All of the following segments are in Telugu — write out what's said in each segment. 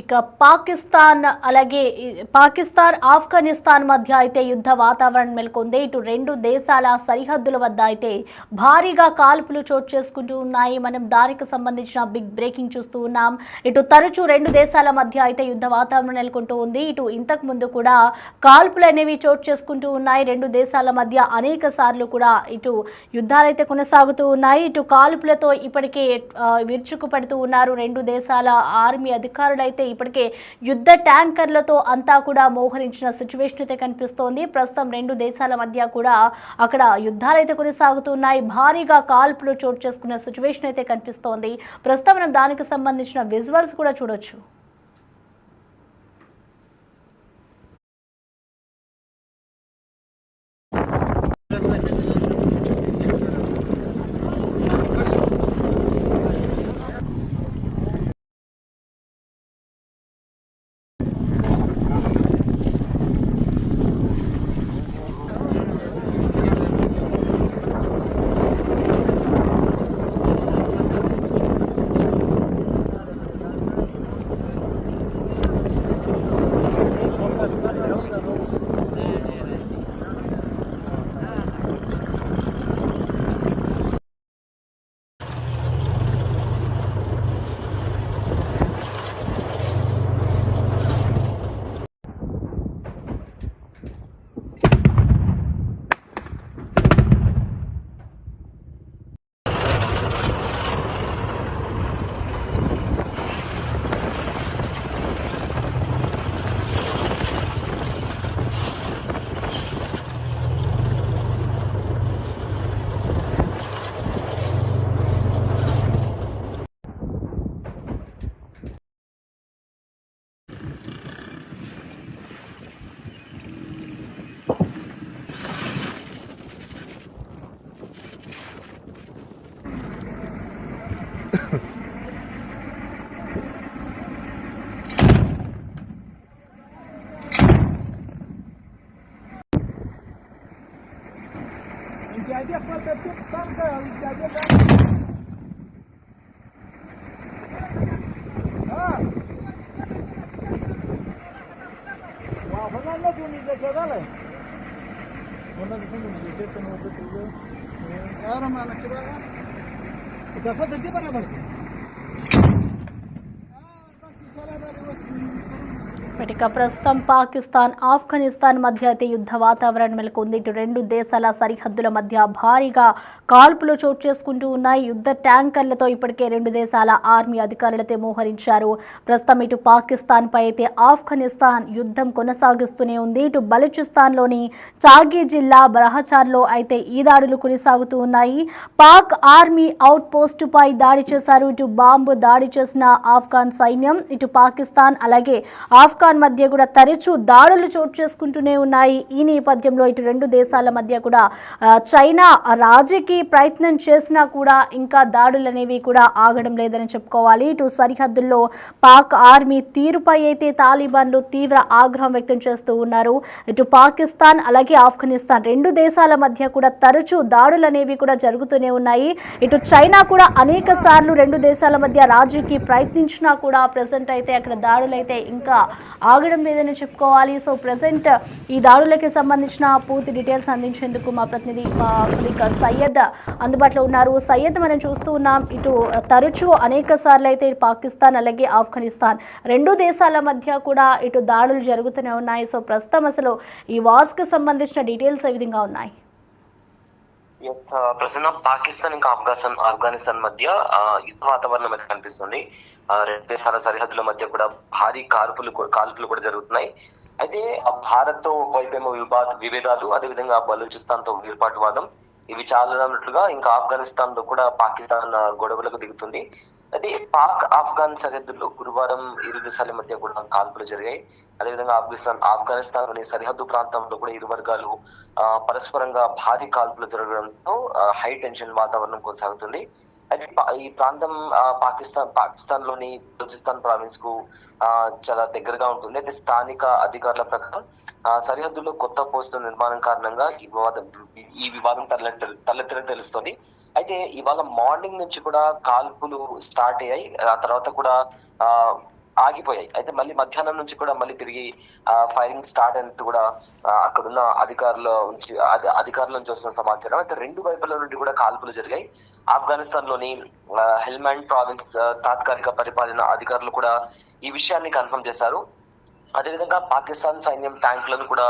ఇక పాకిస్తాన్ అలాగే పాకిస్తాన్ ఆఫ్ఘనిస్తాన్ మధ్య అయితే యుద్ధ వాతావరణం నెలకొంది. ఇటు రెండు దేశాల సరిహద్దుల వద్ద అయితే భారీగా కాల్పులు చోటు చేసుకుంటూ ఉన్నాయి. మనం దానికి సంబంధించిన బిగ్ బ్రేకింగ్ చూస్తూ ఉన్నాం. ఇటు తరచూ రెండు దేశాల మధ్య అయితే యుద్ధ వాతావరణం నెలకొంటూ ఉంది. ఇటు ఇంతకు ముందు కూడా కాల్పులు అనేవి చోటు చేసుకుంటూ ఉన్నాయి. రెండు దేశాల మధ్య అనేక సార్లు కూడా ఇటు యుద్ధాలైతే కొనసాగుతూ ఉన్నాయి. ఇటు కాల్పులతో ఇప్పటికే విరుచుకు పడుతూ ఉన్నారు రెండు దేశాల ఆర్మీ అధికారులు. అయితే ఇప్పటికే యుద్ధ ట్యాంకర్లతో అంతా కూడా మోహరించిన సిచ్యువేషన్ అయితే కనిపిస్తోంది. ప్రస్తుతం రెండు దేశాల మధ్య కూడా అక్కడ యుద్ధాలు అయితే కొనసాగుతున్నాయి. భారీగా కాల్పులు చోటు చేసుకున్న సిచ్యువేషన్ అయితే కనిపిస్తోంది. ప్రస్తుతం మనం దానికి సంబంధించిన విజువల్స్ కూడా చూడొచ్చు. Jadi apa tetap tangga jadi kan? Ah. Wah, mana nak tu ni jaga lah? Mana tu ni jaga tu mana tu tu? Orang mana cuba kan? Kita apa terjadi berabar? ఇక ప్రస్తుతం పాకిస్తాన్ ఆఫ్ఘనిస్తాన్ మధ్య అయితే యుద్ధ వాతావరణం నెలకొంది. ఇటు రెండు దేశాల సరిహద్దుల మధ్య భారీగా కాల్పులు చోటు చేసుకుంటూ ఉన్నాయి. యుద్ధ ట్యాంకర్లతో ఇప్పటికే రెండు దేశాల ఆర్మీ అధికారులైతే మోహరించారు. ప్రస్తుతం ఇటు పాకిస్తాన్ పై అయితే ఆఫ్ఘనిస్తాన్ యుద్ధం కొనసాగిస్తూనే ఉంది. ఇటు బలూచిస్తాన్లోని చాగి జిల్లా బరహచార్లో అయితే ఈ దాడులు కొనసాగుతూ ఉన్నాయి. పాక్ ఆర్మీ అవుట్ పోస్టు పై దాడి చేశారు. ఇటు బాంబు దాడి చేసిన ఆఫ్ఘన్ సైన్యం, ఇటు పాకిస్తాన్ అలాగే ఆఫ్ఘన్ మధ్య కూడా తరచూ దాడులు చోటు చేసుకుంటూనే ఉన్నాయి. ఈ నేపథ్యంలో ఇటు రెండు దేశాల మధ్య కూడా చైనా రాజీకి ప్రయత్నం చేసినా కూడా ఇంకా దాడులు అనేవి కూడా ఆగడం లేదని చెప్పుకోవాలి. ఇటు సరిహద్దుల్లో పాక్ ఆర్మీ తీరుపై అయితే తాలిబాన్లు తీవ్ర ఆగ్రహం వ్యక్తం చేస్తూ ఉన్నారు. ఇటు పాకిస్తాన్ అలాగే ఆఫ్ఘనిస్తాన్ రెండు దేశాల మధ్య కూడా తరచూ దాడులు అనేవి కూడా జరుగుతూనే ఉన్నాయి. ఇటు చైనా కూడా అనేక సార్లు రెండు దేశాల మధ్య రాజీకి ప్రయత్నించినా కూడా ప్రెసెంట్ అయితే అక్కడ దాడులు అయితే ఇంకా ఆగడం లేదని చెప్పుకోవాలి. సో ప్రెసెంట్ ఈ దాడులకి సంబంధించిన పూర్తి డీటెయిల్స్ అందించేందుకు మా ప్రతినిధి సయ్యద్ అందుబాటులో ఉన్నారు. సయ్యద్, మనం చూస్తూ ఉన్నాం ఇటు తరచూ అనేక సార్లు అయితే పాకిస్తాన్ అలాగే ఆఫ్ఘనిస్తాన్ రెండు దేశాల మధ్య కూడా ఇటు దాడులు జరుగుతూనే ఉన్నాయి. సో ప్రస్తుతం అసలు ఈ వార్స్ కి సంబంధించిన డీటెయిల్స్ ఏ విధంగా ఉన్నాయి? ప్రస్తుతం పాకిస్తాన్ ఇంకా ఆఫ్ఘనిస్తాన్ మధ్య యుద్ధ వాతావరణం అయితే కనిపిస్తుంది. రెండు దేశాల సరిహద్దుల మధ్య కూడా భారీ కాల్పులు కూడా జరుగుతున్నాయి. అయితే భారత్ తో ఒకవైపేమో విభేదాలు, అదేవిధంగా బలూచిస్తాన్ తో వేర్పాటువాదం ఇవి చాలా అన్నట్లుగా ఇంకా ఆఫ్ఘనిస్తాన్ లో కూడా పాకిస్తాన్ గొడవలకు దిగుతుంది. అయితే పాక్ ఆఫ్ఘన్ సరిహద్దుల్లో గురువారం ఇరు దేశాల మధ్య కూడా కాల్పులు జరిగాయి. అదేవిధంగా ఆఫ్ఘనిస్తాన్ లోని సరిహద్దు ప్రాంతంలో కూడా ఇరు వర్గాలు పరస్పరంగా భారీ కాల్పులు జరగడంతో హై టెన్షన్ వాతావరణం కొనసాగుతుంది. అయితే ఈ ప్రాంతం పాకిస్తాన్ లోని బలూచిస్తాన్ ప్రావిన్స్ కు చాలా దగ్గరగా ఉంటుంది. అయితే స్థానిక అధికారుల ప్రకారం సరిహద్దులో కొత్త పోస్టుల నిర్మాణం కారణంగా ఈ వివాదం తలెత్తినట్టు తెలుస్తోంది. అయితే ఇవాళ మార్నింగ్ నుంచి కూడా కాల్పులు స్టార్ట్ అయ్యాయి. ఆ తర్వాత కూడా ఆగిపోయాయి. అయితే మళ్ళీ మధ్యాహ్నం నుంచి కూడా మళ్ళీ తిరిగి ఫైరింగ్ స్టార్ట్ అయినట్టు కూడా అక్కడున్న అధికారుల నుంచి వస్తున్న సమాచారం. అయితే రెండు వైపుల నుండి కూడా కాల్పులు జరిగాయి. ఆఫ్ఘనిస్తాన్ లోని హెల్మాండ్ ప్రావిన్స్ తాత్కాలిక పరిపాలన అధికారులు కూడా ఈ విషయాన్ని కన్ఫర్మ్ చేశారు. అదేవిధంగా పాకిస్తాన్ సైన్యం ట్యాంకులను కూడా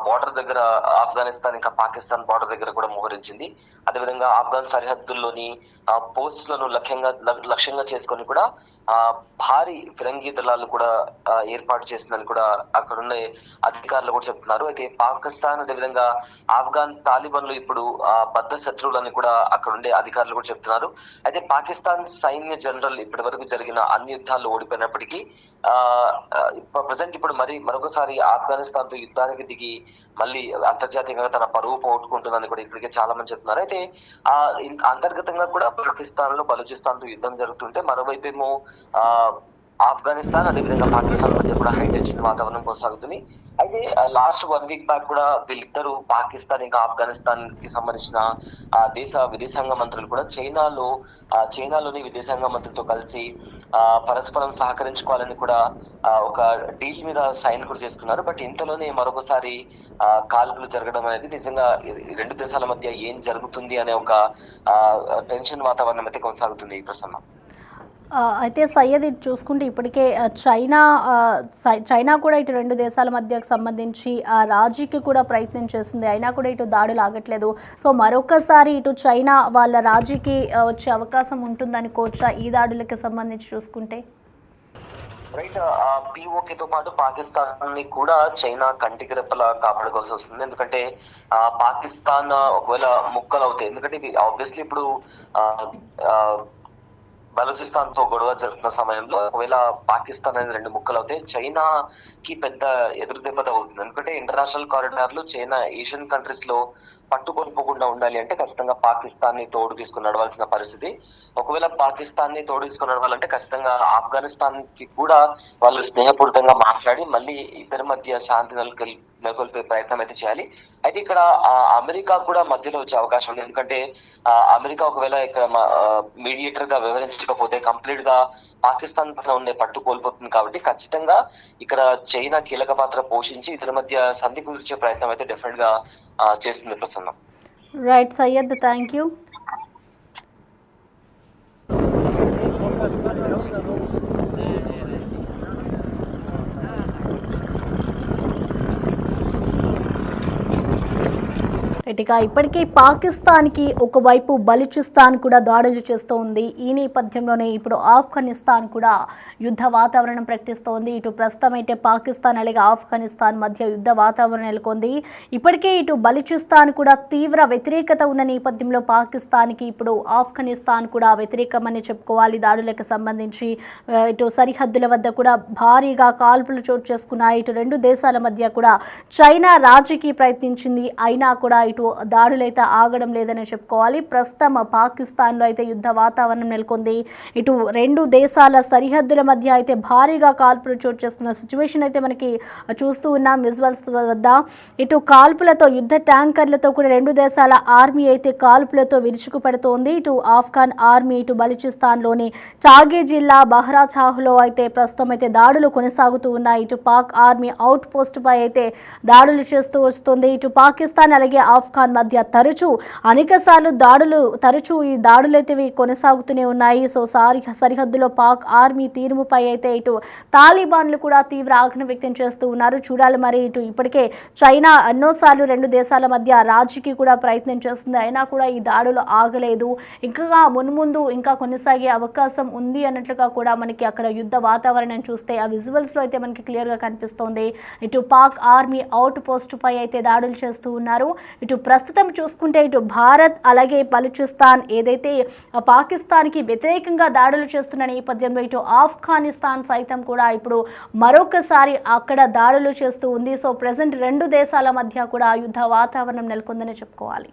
బార్డర్ దగ్గర, ఆఫ్ఘనిస్తాన్ ఇంకా పాకిస్తాన్ బార్డర్ దగ్గర కూడా మోహరించింది. అదేవిధంగా ఆఫ్ఘన్ సరిహద్దుల్లోని పోస్టులను లక్ష్యంగా చేసుకొని కూడా భారీ ఫిరంగి దళాలు కూడా ఏర్పాటు చేసిందని కూడా అక్కడ ఉన్న అధికారులు కూడా చెప్తున్నారు. అయితే పాకిస్తాన్ అదేవిధంగా ఆఫ్ఘన్ తాలిబాన్లు ఇప్పుడు బద్ద శత్రువులని కూడా అక్కడ ఉండే అధికారులు కూడా చెప్తున్నారు. అయితే పాకిస్తాన్ సైన్య జనరల్ ఇప్పటి వరకు జరిగిన అన్ని యుద్ధాల్లో ఓడిపోయినప్పటికీ ప్రజెంట్ ఇప్పుడు మరొకసారి ఆఫ్ఘనిస్తాన్ తో యుద్ధానికి దిగి మళ్ళీ అంతర్జాతీయంగా తన పరువు పోగొట్టుకుంటుందని కూడా ఇప్పటికే చాలా మంది చెప్తున్నారు. అయితే అంతర్గతంగా కూడా పాకిస్తాన్ లో బలూచిస్తాన్ తో యుద్ధం జరుగుతుంటే మరోవైపేమో ఆఫ్ఘనిస్తాన్ అదేవిధంగా పాకిస్తాన్ మధ్య కూడా హై టెన్షన్ వాతావరణం కొనసాగుతుంది. అయితే లాస్ట్ 1 వీక్ బ్యాక్ కూడా వీళ్ళిద్దరూ పాకిస్తాన్ ఇంకా ఆఫ్ఘనిస్తాన్ కి సంబంధించిన దేశ విదేశాంగ మంత్రులు కూడా చైనాలోని విదేశాంగ మంత్రితో కలిసి పరస్పరం సహకరించుకోవాలని కూడా ఒక డీల్ మీద సైన్ కూడా చేసుకున్నారు. బట్ ఇంతలోనే మరొకసారి కాల్పులు జరగడం అనేది నిజంగా రెండు దేశాల మధ్య ఏం జరుగుతుంది అనే ఒక టెన్షన్ వాతావరణం అయితే కొనసాగుతుంది ఈ ప్రసన్నం. అయితే సయ్యద్ ఇది చూసుకుంటే ఇప్పటికే చైనా కూడా ఇటు రెండు దేశాల మధ్యకు సంబంధించి రాజీకి కూడా ప్రయత్నం చేసింది. అయినా కూడా ఇటు దాడులు ఆగట్లేదు. సో మరొకసారి ఇటు చైనా వాళ్ళ రాజీకి వచ్చే అవకాశం ఉంటుందనుకోవచ్చా ఈ దాడులకి సంబంధించి చూసుకుంటే? రైట్, పిఓకేతో పాటు పాకిస్తాన్ ని కూడా చైనా కంటికి రెప్పలా కాపాడుకోవాల్సి వస్తుంది. ఎందుకంటే పాకిస్తాన్ ఒకవేళ ముక్కలు అవుతాయి. ఎందుకంటే ఆబ్వియస్లీ ఇప్పుడు బలూచిస్తాన్ తో గొడవ జరుగుతున్న సమయంలో ఒకవేళ పాకిస్తాన్ అనేది రెండు ముక్కలు అవుతాయి, చైనాకి పెద్ద ఎదురు దెబ్బ తగులుతుంది. ఎందుకంటే ఇంటర్నేషనల్ కారిడార్లు చైనా ఏషియన్ కంట్రీస్ లో పట్టుకొనిపోకుండా ఉండాలి అంటే ఖచ్చితంగా పాకిస్తాన్ ని తోడు తీసుకుని నడవాల్సిన పరిస్థితి. ఒకవేళ పాకిస్తాన్ ని తోడు తీసుకుని నడవాలంటే ఖచ్చితంగా ఆఫ్ఘనిస్తాన్ కి కూడా వాళ్ళు స్నేహపూరితంగా మాట్లాడి మళ్ళీ ఇద్దరి మధ్య శాంతి నెలకొల్పే ప్రయత్నం అయితే చేయాలి. అయితే ఇక్కడ అమెరికా కూడా మధ్యలో వచ్చే అవకాశం ఉంది. ఎందుకంటే అమెరికా ఒకవేళ ఇక్కడ మీడియేటర్ గా వ్యవహరించకపోతే కంప్లీట్ గా పాకిస్తాన్ పైన ఉండే పట్టు కోల్పోతుంది. కాబట్టి ఖచ్చితంగా ఇక్కడ చైనా కీలక పాత్ర పోషించి ఇద్దరి మధ్య సంధి కుదిర్చే ప్రయత్నం అయితే డెఫినెట్ గా చేస్తుంది ప్రసన్నం. Right Syed, thank you. ఇక ఇప్పటికే పాకిస్తాన్కి ఒకవైపు బలూచిస్తాన్ కూడా దాడులు చేస్తూ ఉంది. ఈ నేపథ్యంలోనే ఇప్పుడు ఆఫ్ఘనిస్తాన్ కూడా యుద్ధ వాతావరణం ప్రకటిస్తోంది. ఇటు ప్రస్తుతం అయితే పాకిస్తాన్ అలాగే ఆఫ్ఘనిస్తాన్ మధ్య యుద్ధ వాతావరణం నెలకొంది. ఇప్పటికే ఇటు బలూచిస్తాన్ కూడా తీవ్ర వ్యతిరేకత ఉన్న నేపథ్యంలో పాకిస్తాన్కి ఇప్పుడు ఆఫ్ఘనిస్తాన్ కూడా వ్యతిరేకమని చెప్పుకోవాలి. దాడులకు సంబంధించి ఇటు సరిహద్దుల వద్ద కూడా భారీగా కాల్పులు చోటు చేసుకున్నాయి. ఇటు రెండు దేశాల మధ్య కూడా చైనా రాజీకి ప్రయత్నించింది. అయినా కూడా ఇటు దాడులైతే ఆగడం లేదని చెప్పుకోవాలి. ప్రస్తుతం పాకిస్తాన్లో అయితే యుద్ధ వాతావరణం నెలకొంది. ఇటు రెండు దేశాల సరిహద్దుల మధ్య అయితే భారీగా కాల్పులు చోటు చేసుకున్న సిచ్యువేషన్ అయితే మనకి చూస్తూ ఉన్నాం విజువల్స్ వద్ద. ఇటు కాల్పులతో యుద్ధ ట్యాంకర్లతో కూడా రెండు దేశాల ఆర్మీ అయితే కాల్పులతో విరుచుకుపడుతోంది. ఇటు ఆఫ్ఘన్ ఆర్మీ ఇటు బలూచిస్తాన్లోని చాగే జిల్లా బహ్రాచాహ్లో అయితే ప్రస్తుతం అయితే దాడులు కొనసాగుతూ ఉన్నాయి. ఇటు పాక్ ఆర్మీ అవుట్ పోస్ట్ పై అయితే దాడులు చేస్తూ వస్తుంది. ఇటు పాకిస్తాన్ అలాగే ఆఫ్ఘన్ మధ్య తరచూ ఈ దాడులు అయితే కొనసాగుతూనే ఉన్నాయి. సో సరిహద్దులో పాక్ ఆర్మీ తీరుపై అయితే ఇటు తాలిబాన్లు కూడా తీవ్ర ఆగ్రహం వ్యక్తం చేస్తూ ఉన్నారు. చూడాలి మరి. ఇటు ఇప్పటికే చైనా ఎన్నోసార్లు రెండు దేశాల మధ్య రాజీకి కూడా ప్రయత్నం చేస్తుంది. అయినా కూడా ఈ దాడులు ఆగలేదు. ఇంకా మున్ముందు ఇంకా కొనసాగే అవకాశం ఉంది అన్నట్లుగా కూడా మనకి అక్కడ యుద్ధ వాతావరణం చూస్తే ఆ విజువల్స్ లో అయితే మనకి క్లియర్ గా కనిపిస్తోంది. ఇటు పాక్ ఆర్మీ అవుట్ పోస్ట్ పై అయితే దాడులు చేస్తూ ఉన్నారు. ఇటు ప్రస్తుతం చూసుకుంటే ఇటు భారత్ అలాగే బలూచిస్తాన్ ఏదైతే పాకిస్తాన్కి వ్యతిరేకంగా దాడులు చేస్తున్న నేపథ్యంలో ఇటు ఆఫ్ఘనిస్తాన్ సైతం కూడా ఇప్పుడు మరొకసారి అక్కడ దాడులు చేస్తూ ఉంది. సో ప్రెసెంట్ రెండు దేశాల మధ్య కూడా యుద్ధ వాతావరణం నెలకొందని చెప్పుకోవాలి.